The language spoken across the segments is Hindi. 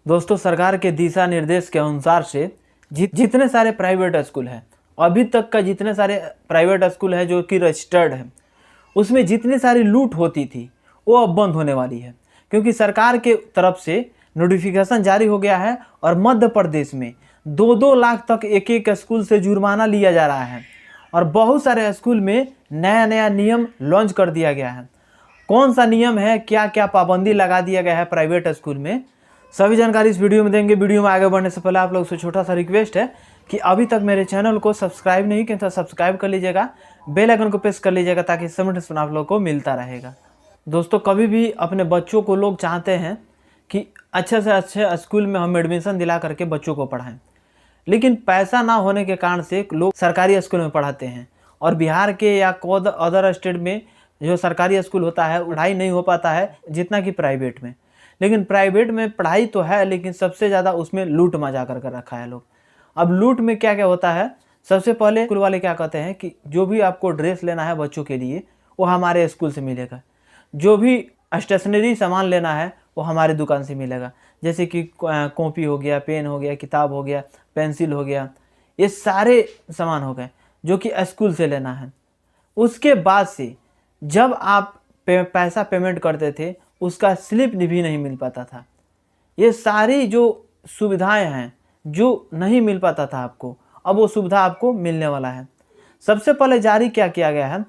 दोस्तों, सरकार के दिशा निर्देश के अनुसार से जितने सारे प्राइवेट स्कूल हैं, अभी तक का जितने सारे प्राइवेट स्कूल हैं जो कि रजिस्टर्ड हैं, उसमें जितनी सारी लूट होती थी वो अब बंद होने वाली है, क्योंकि सरकार के तरफ से नोटिफिकेशन जारी हो गया है और मध्य प्रदेश में 2-2 लाख तक एक एक स्कूल से जुर्माना लिया जा रहा है और बहुत सारे स्कूल में नया नया नियम लॉन्च कर दिया गया है। कौन सा नियम है, क्या क्या पाबंदी लगा दिया गया है प्राइवेट स्कूल में, सभी जानकारी इस वीडियो में देंगे। वीडियो में आगे बढ़ने से पहले आप लोग से छोटा सा रिक्वेस्ट है कि अभी तक मेरे चैनल को सब्सक्राइब नहीं किया तो सब्सक्राइब कर लीजिएगा, बेल आइकन को प्रेस कर लीजिएगा ताकि समय से आप लोग को मिलता रहेगा। दोस्तों, कभी भी अपने बच्चों को लोग चाहते हैं कि अच्छे से अच्छे स्कूल में हम एडमिशन दिला करके बच्चों को पढ़ाएं, लेकिन पैसा ना होने के कारण से लोग सरकारी स्कूल में पढ़ाते हैं और बिहार के या अदर स्टेट में जो सरकारी स्कूल होता है पढ़ाई नहीं हो पाता है जितना कि प्राइवेट में। लेकिन प्राइवेट में पढ़ाई तो है, लेकिन सबसे ज़्यादा उसमें लूट मचा कर रखा है लोग। अब लूट में क्या क्या होता है, सबसे पहले स्कूल वाले क्या कहते हैं कि जो भी आपको ड्रेस लेना है बच्चों के लिए वो हमारे स्कूल से मिलेगा, जो भी स्टेशनरी सामान लेना है वो हमारी दुकान से मिलेगा, जैसे कि कॉपी हो गया, पेन हो गया, किताब हो गया, पेंसिल हो गया, ये सारे सामान हो गए जो कि स्कूल से लेना है। उसके बाद से जब आप पैसा पेमेंट करते थे उसका स्लिप भी नहीं मिल पाता था। ये सारी जो सुविधाएं हैं जो नहीं मिल पाता था आपको, अब वो सुविधा आपको मिलने वाला है। सबसे पहले जारी क्या किया गया है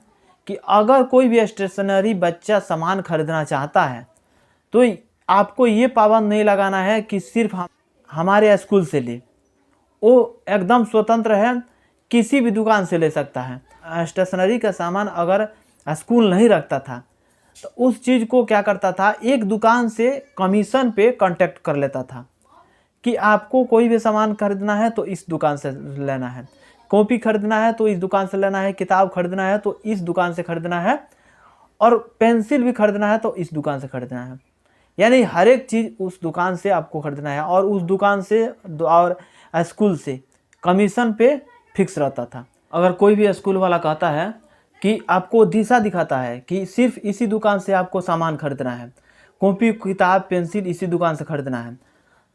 कि अगर कोई भी स्टेशनरी बच्चा सामान खरीदना चाहता है तो आपको ये पाबंद नहीं लगाना है कि सिर्फ हमारे स्कूल से ले, वो एकदम स्वतंत्र है, किसी भी दुकान से ले सकता है। स्टेशनरी का सामान अगर स्कूल नहीं रखता था तो उस चीज़ को क्या करता था, एक दुकान से कमीशन पे कांटेक्ट कर लेता था कि आपको कोई भी सामान खरीदना है तो इस दुकान से लेना है, कॉपी खरीदना है तो इस दुकान से लेना है, किताब खरीदना है तो इस दुकान से खरीदना है, और पेंसिल भी खरीदना है तो इस दुकान से खरीदना है। यानी हर एक चीज़ उस दुकान से आपको खरीदना है और उस दुकान से और स्कूल से कमीशन पे फिक्स रहता था। अगर कोई भी स्कूल वाला कहता है कि आपको दिशा दिखाता है कि सिर्फ इसी दुकान से आपको सामान खरीदना है, कॉपी किताब पेंसिल इसी दुकान से खरीदना है,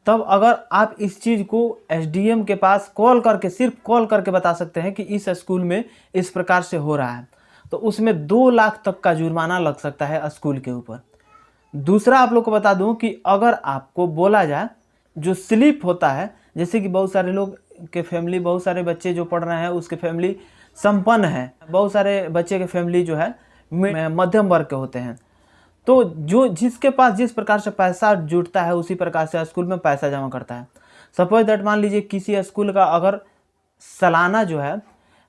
तब अगर आप इस चीज़ को एसडीएम के पास कॉल करके, सिर्फ कॉल करके बता सकते हैं कि इस स्कूल में इस प्रकार से हो रहा है, तो उसमें 2 लाख तक का जुर्माना लग सकता है स्कूल के ऊपर। दूसरा आप लोग को बता दूं कि अगर आपको बोला जाए जो स्लिप होता है, जैसे कि बहुत सारे लोग के फैमिली, बहुत सारे बच्चे जो पढ़ रहे हैं उसके फैमिली संपन्न है, बहुत सारे बच्चे के फैमिली जो है मध्यम वर्ग के होते हैं, तो जो जिसके पास जिस प्रकार से पैसा जुटता है उसी प्रकार से स्कूल में पैसा जमा करता है। सपोज दैट मान लीजिए किसी स्कूल का अगर सालाना जो है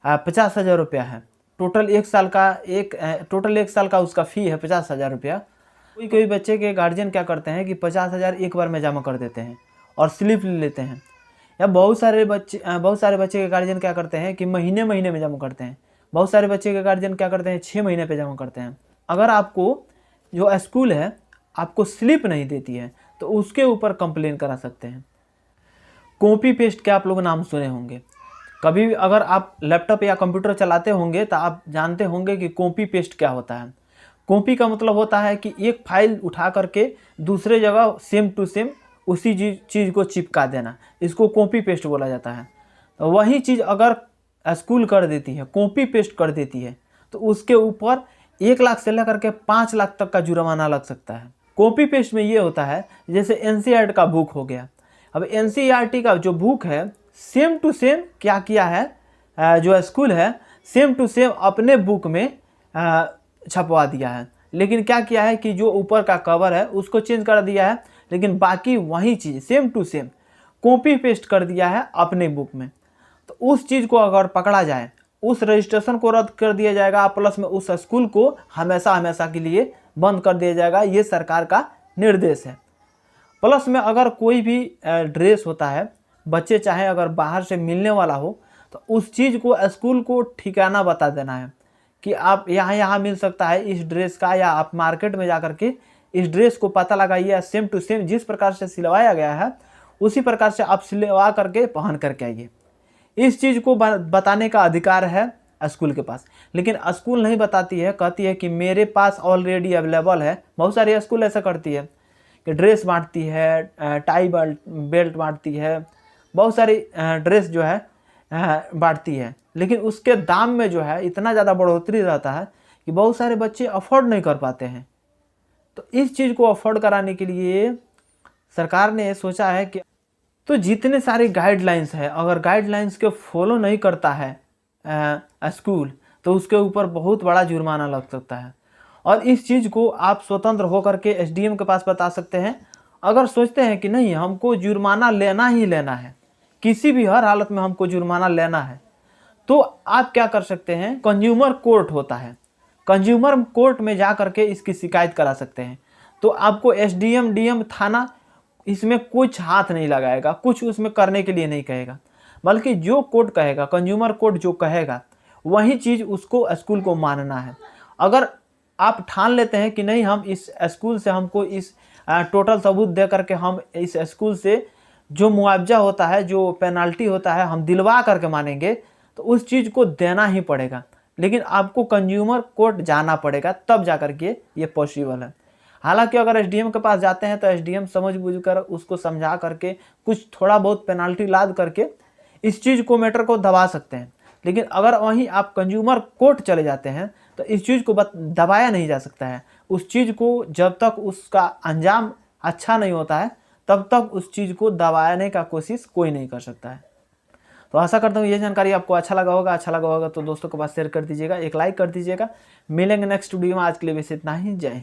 50,000 रुपया है, टोटल एक साल का उसका फ़ी है 50,000 रुपया। कोई बच्चे के गार्जियन क्या करते हैं कि 50,000 एक बार में जमा कर देते हैं और स्लिप ले लेते हैं, या बहुत सारे बच्चे के गार्जियन क्या करते हैं कि महीने महीने में जमा करते हैं, बहुत सारे बच्चे के गार्जियन क्या करते हैं 6 महीने पे जमा करते हैं। अगर आपको जो स्कूल है आपको स्लिप नहीं देती है तो उसके ऊपर कंप्लेन करा सकते हैं। कॉपी पेस्ट के आप लोग नाम सुने होंगे, कभी भी अगर आप लैपटॉप या कंप्यूटर चलाते होंगे तो आप जानते होंगे कि कॉपी पेस्ट क्या होता है। कॉपी का मतलब होता है कि एक फाइल उठा करके दूसरे जगह सेम टू सेम उसी चीज़ को चिपका देना, इसको कॉपी पेस्ट बोला जाता है। तो वही चीज़ अगर स्कूल कर देती है, कॉपी पेस्ट कर देती है, तो उसके ऊपर 1 लाख से लेकर के 5 लाख तक का जुर्माना लग सकता है। कॉपी पेस्ट में ये होता है जैसे एनसीईआरटी का बुक हो गया। अब एनसीईआरटी का जो बुक है सेम टू सेम क्या किया है, जो स्कूल है सेम टू सेम अपने बुक में छपवा दिया है, लेकिन क्या किया है कि जो ऊपर का कवर है उसको चेंज कर दिया है, लेकिन बाकी वही चीज़ same to same copy paste कर दिया है अपने बुक में। तो उस चीज़ को अगर पकड़ा जाए, उस रजिस्ट्रेशन को रद्द कर दिया जाएगा, प्लस में उस स्कूल को हमेशा हमेशा के लिए बंद कर दिया जाएगा। ये सरकार का निर्देश है। प्लस में अगर कोई भी ड्रेस होता है, बच्चे चाहे अगर बाहर से मिलने वाला हो तो उस चीज़ को स्कूल को ठिकाना बता देना है कि आप यहाँ मिल सकता है इस ड्रेस का, या आप मार्केट में जा कर के इस ड्रेस को पता लगाइए, सेम टू सेम जिस प्रकार से सिलवाया गया है उसी प्रकार से आप सिलवा करके पहन करके आइए। इस चीज़ को बताने का अधिकार है स्कूल के पास, लेकिन स्कूल नहीं बताती है, कहती है कि मेरे पास ऑलरेडी अवेलेबल है। बहुत सारी स्कूल ऐसा करती है, कि ड्रेस बांटती है, टाई बेल्ट बांटती है, बहुत सारी ड्रेस जो है बांटती है, लेकिन उसके दाम में जो है इतना ज़्यादा बढ़ोतरी रहता है कि बहुत सारे बच्चे अफोर्ड नहीं कर पाते हैं। तो इस चीज़ को अफोर्ड कराने के लिए सरकार ने सोचा है कि तो जितने सारे गाइडलाइंस है, अगर गाइडलाइंस को फॉलो नहीं करता है स्कूल, तो उसके ऊपर बहुत बड़ा जुर्माना लग सकता है। और इस चीज़ को आप स्वतंत्र होकर के एसडीएम के पास बता सकते हैं। अगर सोचते हैं कि नहीं हमको जुर्माना लेना ही लेना है, किसी भी हर हालत में हमको जुर्माना लेना है, तो आप क्या कर सकते हैं, कंज्यूमर कोर्ट होता है, कंज्यूमर कोर्ट में जा करके इसकी शिकायत करा सकते हैं। तो आपको एसडीएम, डीएम, थाना इसमें कुछ हाथ नहीं लगाएगा, कुछ उसमें करने के लिए नहीं कहेगा, बल्कि जो कोर्ट कहेगा, कंज्यूमर कोर्ट जो कहेगा वही चीज़ उसको स्कूल को मानना है। अगर आप ठान लेते हैं कि नहीं हम इस स्कूल से हमको इस टोटल सबूत दे करके हम इस स्कूल से जो मुआवजा होता है, जो पेनल्टी होता है, हम दिलवा करके मानेंगे, तो उस चीज़ को देना ही पड़ेगा। लेकिन आपको कंज्यूमर कोर्ट जाना पड़ेगा, तब जा कर के ये पॉसिबल है। हालांकि अगर एसडीएम के पास जाते हैं तो एसडीएम समझ बूझ कर उसको समझा करके कुछ थोड़ा बहुत पेनल्टी लाद करके इस चीज़ को, मैटर को दबा सकते हैं। लेकिन अगर वहीं आप कंज्यूमर कोर्ट चले जाते हैं तो इस चीज़ को दबाया नहीं जा सकता है। उस चीज़ को जब तक उसका अंजाम अच्छा नहीं होता है तब तक उस चीज़ को दबाने का कोशिश कोई नहीं कर सकता है। तो आशा करता हूँ ये जानकारी आपको अच्छा लगा होगा तो दोस्तों के पास शेयर कर दीजिएगा, एक लाइक कर दीजिएगा। मिलेंगे नेक्स्ट वीडियो में, आज के लिए बस इतना ही। जय हिंद।